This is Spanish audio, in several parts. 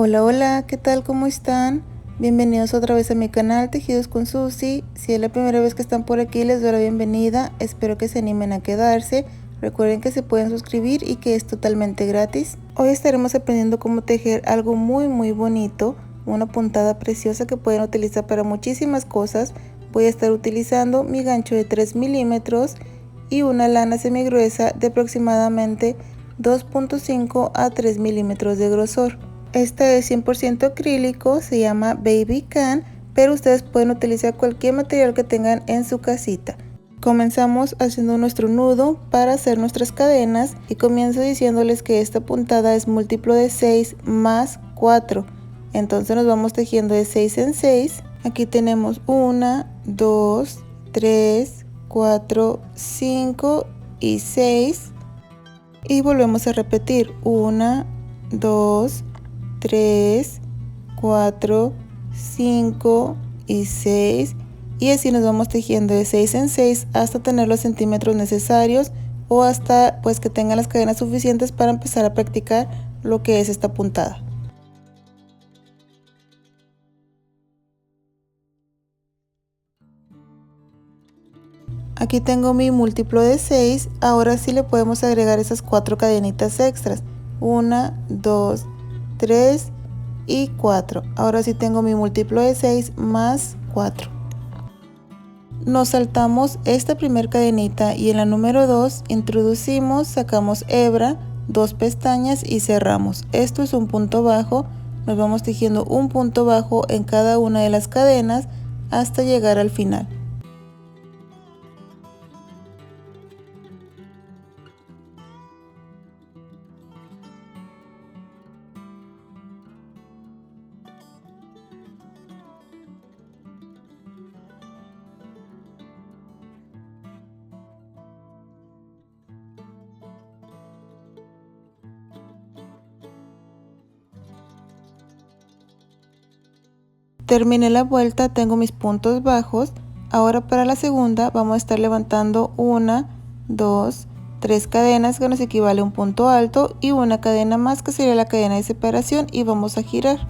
Hola, hola, ¿qué tal? ¿Cómo están? Bienvenidos otra vez a mi canal Tejidos con Susi. Si es la primera vez que están por aquí, les doy la bienvenida. Espero que se animen a quedarse. Recuerden que se pueden suscribir y que es totalmente gratis. Hoy estaremos aprendiendo cómo tejer algo muy bonito, una puntada preciosa que pueden utilizar para muchísimas cosas. Voy a estar utilizando mi gancho de 3 milímetros y una lana semigruesa de aproximadamente 2.5 a 3 milímetros de grosor. Esta es 100% acrílico, se llama Baby Can, pero ustedes pueden utilizar cualquier material que tengan en su casita. Comenzamos haciendo nuestro nudo para hacer nuestras cadenas y comienzo diciéndoles que esta puntada es múltiplo de 6 más 4. Entonces nos vamos tejiendo de 6 en 6. Aquí tenemos 1, 2, 3, 4, 5 y 6. Y volvemos a repetir 1, 2, 3, 4, 5 y 6, y así nos vamos tejiendo de 6 en 6 hasta tener los centímetros necesarios o hasta pues que tengan las cadenas suficientes para empezar a practicar lo que es esta puntada. Aquí tengo mi múltiplo de 6, ahora sí le podemos agregar esas 4 cadenitas extras, 1, 2, 3 y 4. Ahora sí tengo mi múltiplo de 6 más 4. Nos saltamos esta primera cadenita y en la número 2 introducimos, sacamos hebra, 2 pestañas y cerramos. Esto es un punto bajo. Nos vamos tejiendo un punto bajo en cada una de las cadenas hasta llegar al final. Terminé la vuelta, tengo mis puntos bajos. Ahora para la segunda vamos a estar levantando 1, 2, 3 cadenas que nos equivale a un punto alto y una cadena más que sería la cadena de separación y vamos a girar.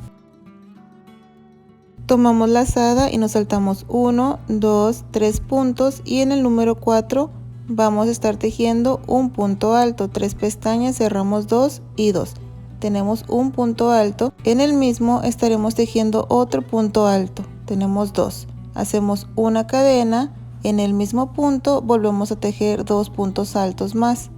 Tomamos lazada y nos saltamos 1, 2, 3 puntos y en el número 4 vamos a estar tejiendo un punto alto, 3 pestañas, cerramos 2 y 2. Tenemos un punto alto, en el mismo estaremos tejiendo otro punto alto, tenemos 2. Hacemos una cadena, en el mismo punto volvemos a tejer 2 puntos altos más.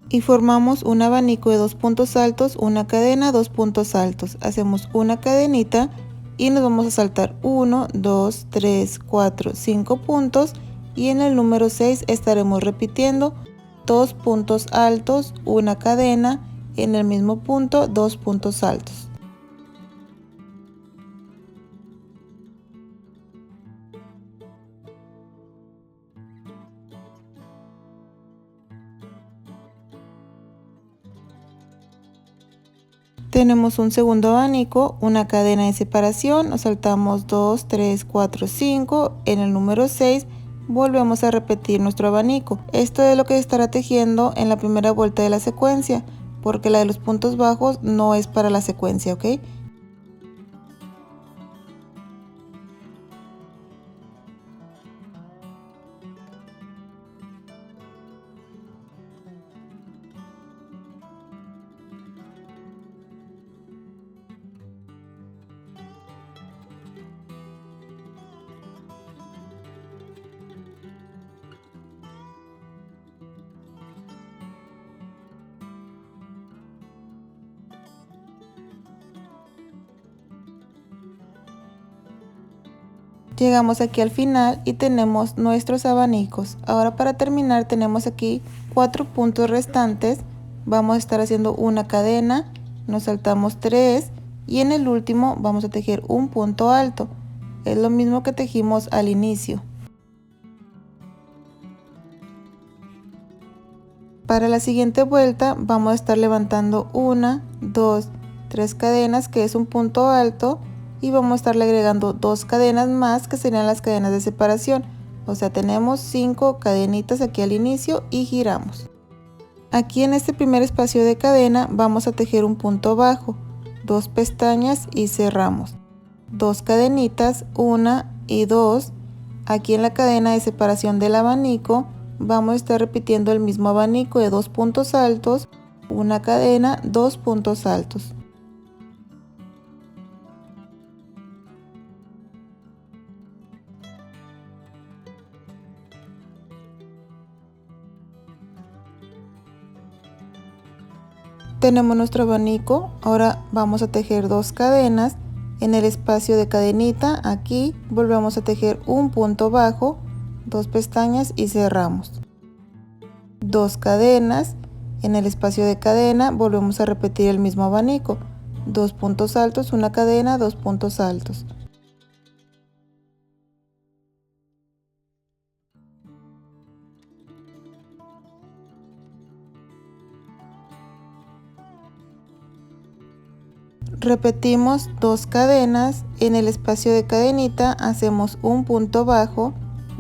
Y formamos un abanico de 2 puntos altos, una cadena, 2 puntos altos. Hacemos una cadenita y nos vamos a saltar 1, 2, 3, 4, 5 puntos y en el número 6 estaremos repitiendo 2 puntos altos, una cadena, en el mismo punto 2 puntos altos. Tenemos un segundo abanico, una cadena de separación, nos saltamos 2, 3, 4, 5, en el número 6 volvemos a repetir nuestro abanico. Esto es lo que se estará tejiendo en la primera vuelta de la secuencia, porque la de los puntos bajos no es para la secuencia, ¿ok? Llegamos aquí al final y tenemos nuestros abanicos. Ahora para terminar tenemos aquí 4 puntos restantes. Vamos a estar haciendo una cadena, nos saltamos 3 y en el último vamos a tejer un punto alto. Es lo mismo que tejimos al inicio. Para la siguiente vuelta vamos a estar levantando 1, 2, 3 cadenas que es un punto alto y vamos a estarle agregando 2 cadenas más que serían las cadenas de separación. O sea, tenemos 5 cadenitas aquí al inicio y giramos. Aquí en este primer espacio de cadena vamos a tejer un punto bajo, 2 pestañas y cerramos. 2 cadenitas, 1 y 2. Aquí en la cadena de separación del abanico vamos a estar repitiendo el mismo abanico de 2 puntos altos, una cadena, 2 puntos altos. Tenemos nuestro abanico, ahora vamos a tejer 2 cadenas. En el espacio de cadenita aquí volvemos a tejer un punto bajo, 2 pestañas y cerramos. 2 cadenas, en el espacio de cadena volvemos a repetir el mismo abanico, 2 puntos altos, una cadena, 2 puntos altos. Repetimos 2 cadenas, en el espacio de cadenita hacemos un punto bajo,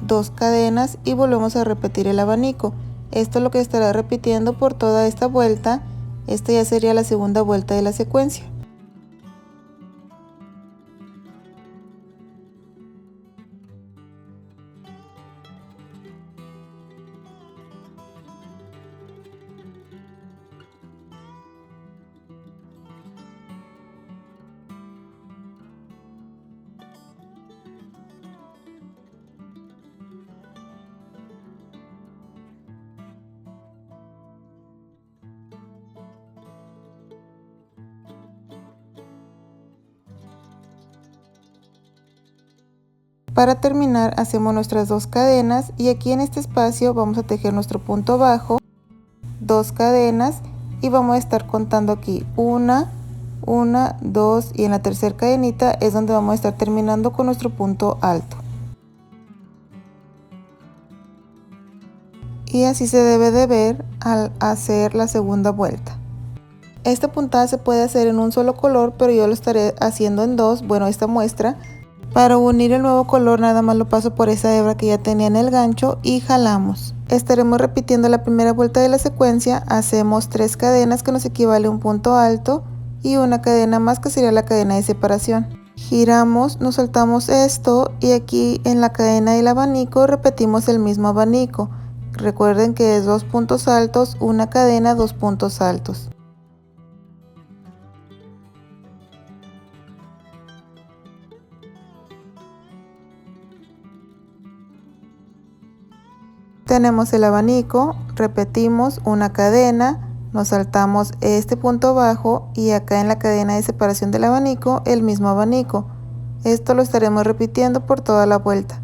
2 cadenas y volvemos a repetir el abanico. Esto es lo que estará repitiendo por toda esta vuelta. Esta ya sería la segunda vuelta de la secuencia. Para terminar hacemos nuestras 2 cadenas y aquí en este espacio vamos a tejer nuestro punto bajo, 2 cadenas y vamos a estar contando aquí 1, 2 y en la tercera cadenita es donde vamos a estar terminando con nuestro punto alto. Y así se debe de ver al hacer la segunda vuelta. Esta puntada se puede hacer en un solo color, pero yo lo estaré haciendo en 2, bueno, esta muestra. Para unir el nuevo color nada más lo paso por esa hebra que ya tenía en el gancho y jalamos. Estaremos repitiendo la primera vuelta de la secuencia, hacemos 3 cadenas que nos equivale a un punto alto y una cadena más que sería la cadena de separación. Giramos, nos saltamos esto y aquí en la cadena del abanico repetimos el mismo abanico. Recuerden que es 2 puntos altos, una cadena, 2 puntos altos. Tenemos el abanico, repetimos una cadena, nos saltamos este punto bajo y acá en la cadena de separación del abanico el mismo abanico. Esto lo estaremos repitiendo por toda la vuelta.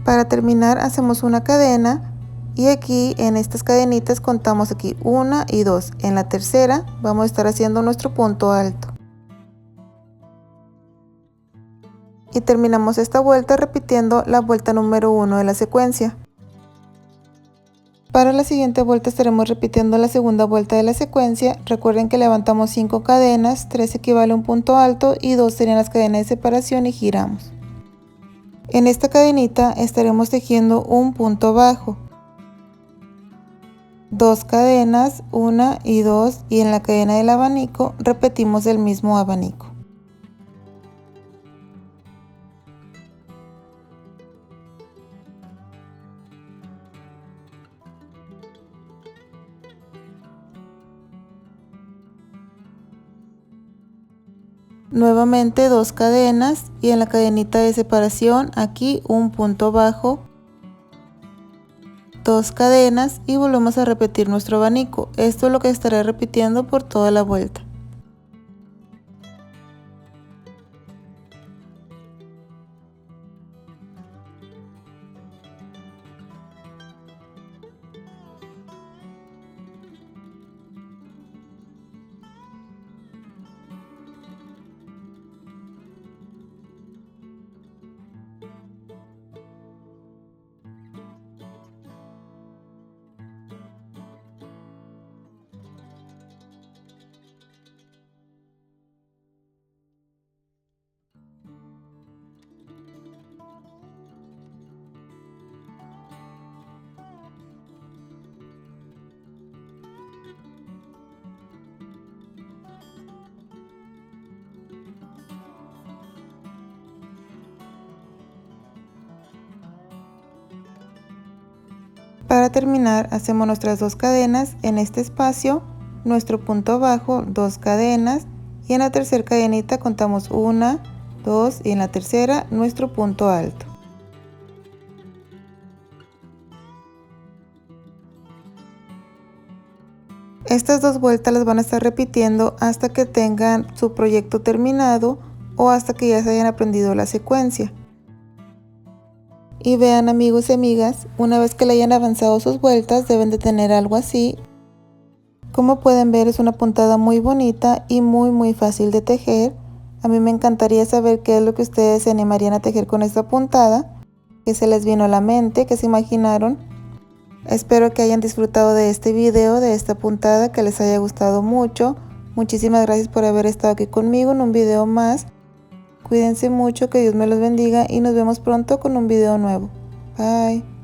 Para terminar hacemos una cadena y aquí en estas cadenitas contamos aquí 1 y 2. En la tercera vamos a estar haciendo nuestro punto alto. Y terminamos esta vuelta repitiendo la vuelta número 1 de la secuencia. Para la siguiente vuelta estaremos repitiendo la segunda vuelta de la secuencia. Recuerden que levantamos 5 cadenas, 3 equivale a un punto alto y 2 serían las cadenas de separación y giramos. En esta cadenita estaremos tejiendo un punto bajo, 2 cadenas, 1 y 2 y en la cadena del abanico repetimos el mismo abanico. Nuevamente 2 cadenas y en la cadenita de separación aquí un punto bajo, 2 cadenas y volvemos a repetir nuestro abanico. Esto es lo que estaré repitiendo por toda la vuelta. Para terminar, hacemos nuestras 2 cadenas en este espacio, nuestro punto bajo, 2 cadenas y en la tercera cadenita contamos 1, 2 y en la tercera nuestro punto alto. Estas 2 vueltas las van a estar repitiendo hasta que tengan su proyecto terminado o hasta que ya se hayan aprendido la secuencia. Y vean, amigos y amigas, una vez que le hayan avanzado sus vueltas deben de tener algo así. Como pueden ver, es una puntada muy bonita y muy fácil de tejer. A mí me encantaría saber qué es lo que ustedes se animarían a tejer con esta puntada, qué se les vino a la mente, qué se imaginaron. Espero que hayan disfrutado de este video, de esta puntada, que les haya gustado mucho. Muchísimas gracias por haber estado aquí conmigo en un video más. Cuídense mucho, que Dios me los bendiga y nos vemos pronto con un video nuevo. Bye.